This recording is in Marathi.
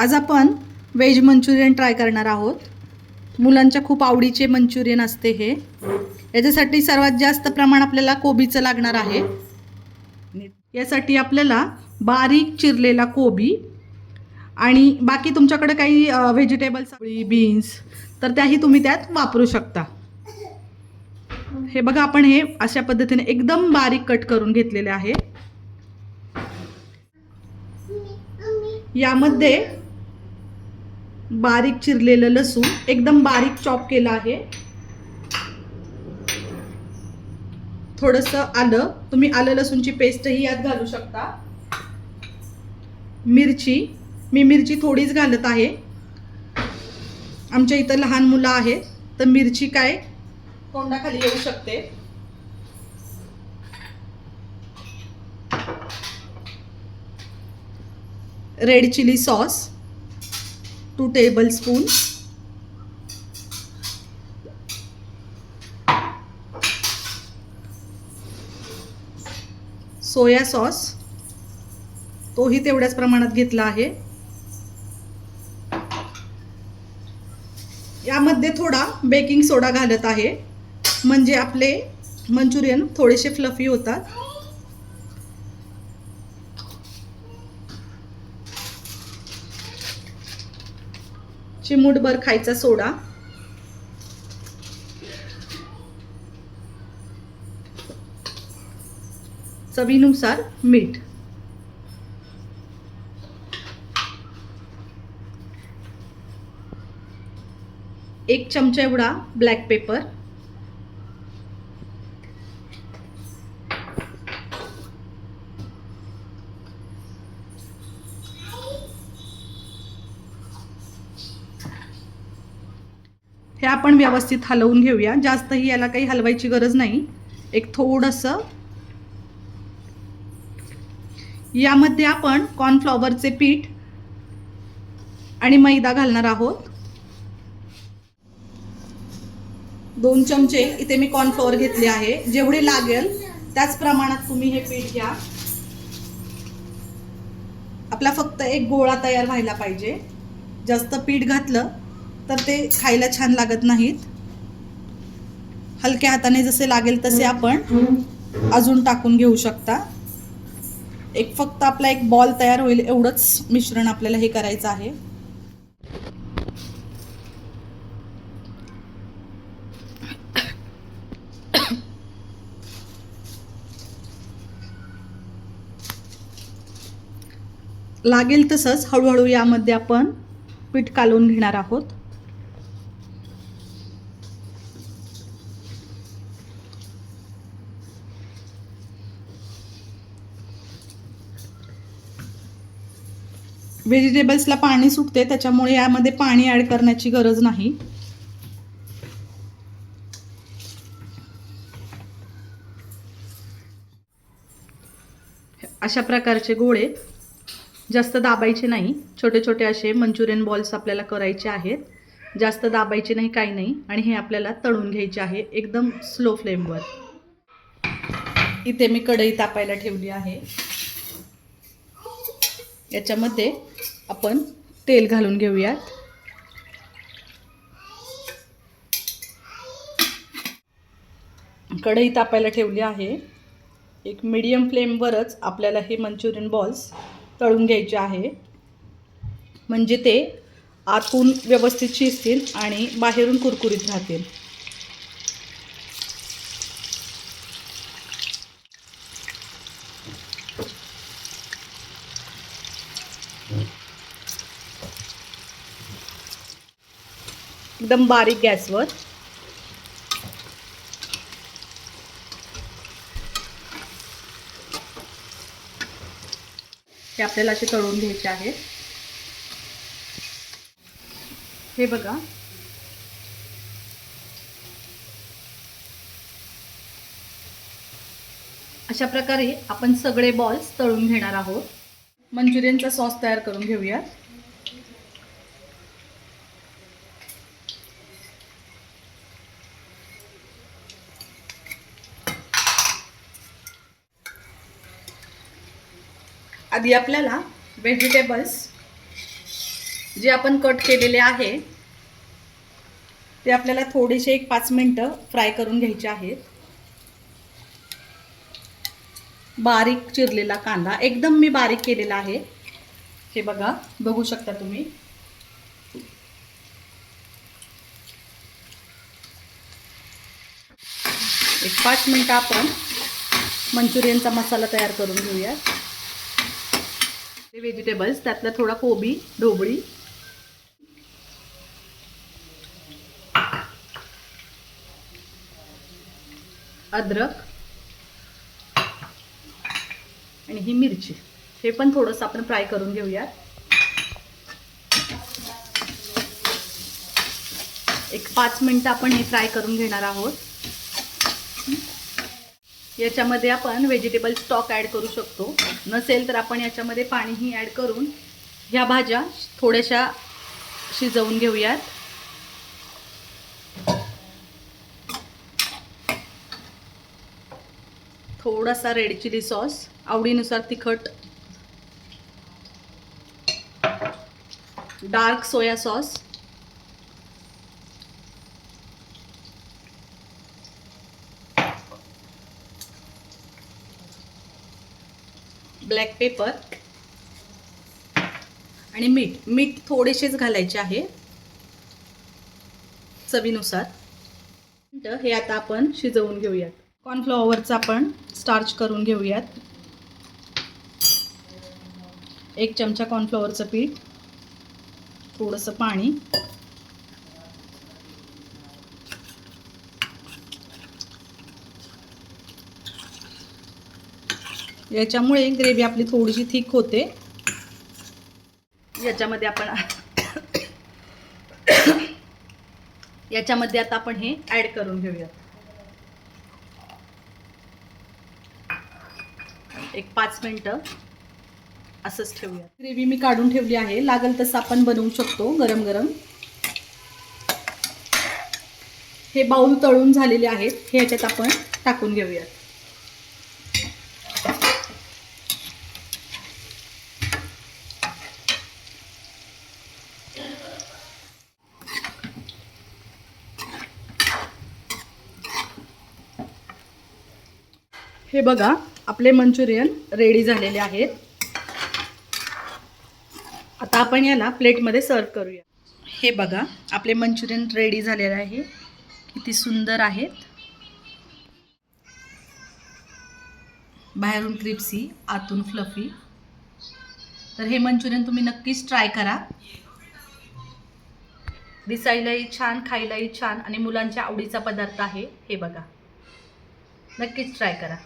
आज आपण व्हेज मंचुरियन ट्राय करणार आहोत. मुलांच्या खूप आवडीचे मंचुरियन असते हे. याच्यासाठी सर्वात जास्त प्रमाण आपल्याला कोबीचं लागणार आहे. यासाठी आपल्याला बारीक चिरलेला कोबी आणि बाकी तुमच्याकडे काही व्हेजिटेबल्स बीन्स तर त्याही तुम्ही त्यात वापरू शकता. हे बघा आपण हे अशा पद्धतीने एकदम बारीक कट करून घेतलेले आहे. यामध्ये बारीक चिरलेलं लसूण एकदम बारीक चॉप केलं आहे. थोडंसं आलं, तुम्ही आलं लसूणची पेस्टही यात घालू शकता. मिरची, मी मिरची थोडीच घालत आहे. आमच्या इथं लहान मुलं आहेत तर मिरची काय तोंडाखाली येऊ शकते. Red chili sauce 2 tablespoon, soya sauce तोही तेवढ्याच प्रमाणात घेतला आहे. यामध्ये थोडा बेकिंग सोडा घालत आहे म्हणजे आपले मंचुरियन थोडेसे फ्लफी होतात. चिमूटभर खायचा सोडा, चवीनुसार मीठ, एक चमचा एवढा ब्लॅक पेपर, हे आपण व्यवस्थित हलवून घेऊया. जास्तही याला काही हलवायची गरज नाही. एक थोडंसं यामध्ये आपण कॉर्नफ्लॉवरचे पीठ आणि मैदा घालणार आहोत. 2 चमचे इथे मी कॉर्नफ्लॉवर घेतले आहे. जेवढे लागेल त्याच प्रमाणात तुम्ही हे पीठ घ्या. आपला फक्त एक गोळा तयार व्हायला पाहिजे. जास्त पीठ घातलं तर ते खायला छान लागत नाहीत. हलक्या हाताने जसे लागेल तसे आपण अजून टाकून घेऊ शकता. एक फक्त आपला एक बॉल तयार होईल एवढंच मिश्रण आपल्याला हे करायचं आहे. लागेल तसंच हळूहळू यामध्ये आपण पीठ कालवून घेणार आहोत. व्हेजिटेबल्सला पाणी सुटते त्याच्यामुळे यामध्ये पाणी ॲड करण्याची गरज नाही. अशा प्रकारचे गोळे जास्त दाबायचे नाही. छोटे छोटे असे मंचुरियन बॉल्स आपल्याला करायचे आहेत. जास्त दाबायचे नाही, काही नाही. आणि हे आपल्याला तळून घ्यायचे आहे एकदम स्लो फ्लेमवर. इथे मी कढई तापायला ठेवली आहे. याच्यामध्ये आपण तेल घालून घेऊयात. कढई तापायला ठेवली आहे. एक मीडियम फ्लेमवरच आपल्याला हे मंचुरियन बॉल्स तळून घ्यायचे आहे म्हणजे ते आतून व्यवस्थित शिजतील आणि बाहेरून कुरकुरीत राहतील. एकदम बारीक गॅसवर. हे आपल्याला असे तळून घ्यायचे आहेत. हे बघा अशा प्रकारे आपण सगळे बॉल्स तळून घेणार आहोत. मंचुरियनचा सॉस तयार करून घेऊया. आधी आपल्याला व्हेजिटेबल्स जे आपण कट केलेले आहे ते आपल्याला थोडेसे एक 5 मिनिटं फ्राय करून घ्यायचे आहेत. बारीक चिरलेला कांदा एकदम मी बारीक केलेला आहे. हे बघा, बघू शकता तुम्ही. एक 5 मिनिटं आपण मंचुरियनचा मसाला तयार करून घेऊया. ते व्हेजिटेबल्स, त्यातला थोडा कोबी, ढोबळी, अद्रक आणि ही मिरची, हे पण थोडंसं आपण फ्राय करून घेऊया. एक 5 मिनिटं आपण हे फ्राय करून घेणार आहोत. याच्यामध्ये आपण व्हेजिटेबल स्टॉक ॲड करू शकतो. नसेल तर आपण याच्यामध्ये पाणीही ॲड करून ह्या भाज्या थोड्याशा शिजवून घेऊयात. थोडासा रेड चिली सॉस, आवडीनुसार तिखट, dark soya sauce, black paper आणि मीठ थोडेसेच घालायचे आहे चवीनुसार. हे आता आपण शिजवून घेऊयात. कॉर्नफ्लॉवरचा आपण स्टार्च करून घेऊयात. 1 चमचा कॉर्नफ्लॉवरचं पीठ, थोडंसं पाणी, याच्यामुळे ग्रेव्ही आपली थोडीशी थिक होते. याच्यामध्ये आता आपण हे ॲड करून घेऊयात. एक 5 मिनिटं असंच ठेवूया. ग्रेव्ही मी काढून ठेवली आहे. लागेल तसं आपण बनवू शकतो गरम गरम. हे बाउल तळून झालेले आहेत, हे याच्यात आपण टाकून घेऊयात. हे बघा, आपले मंचुरियन रेडी झालेले आहेत. आता आपण याला प्लेटमध्ये सर्व करूया. हे बघा, आपले मंचुरियन रेडी झालेले आहे. किती सुंदर आहेत. बाहेरून क्रिप्सी, आतून फ्लफी. तर हे मंचुरियन तुम्ही नक्कीच ट्राय करा. दिसायलाही छान, खायलाही छान आणि मुलांच्या आवडीचा पदार्थ आहे. हे बघा, नक्कीच ट्राय करा.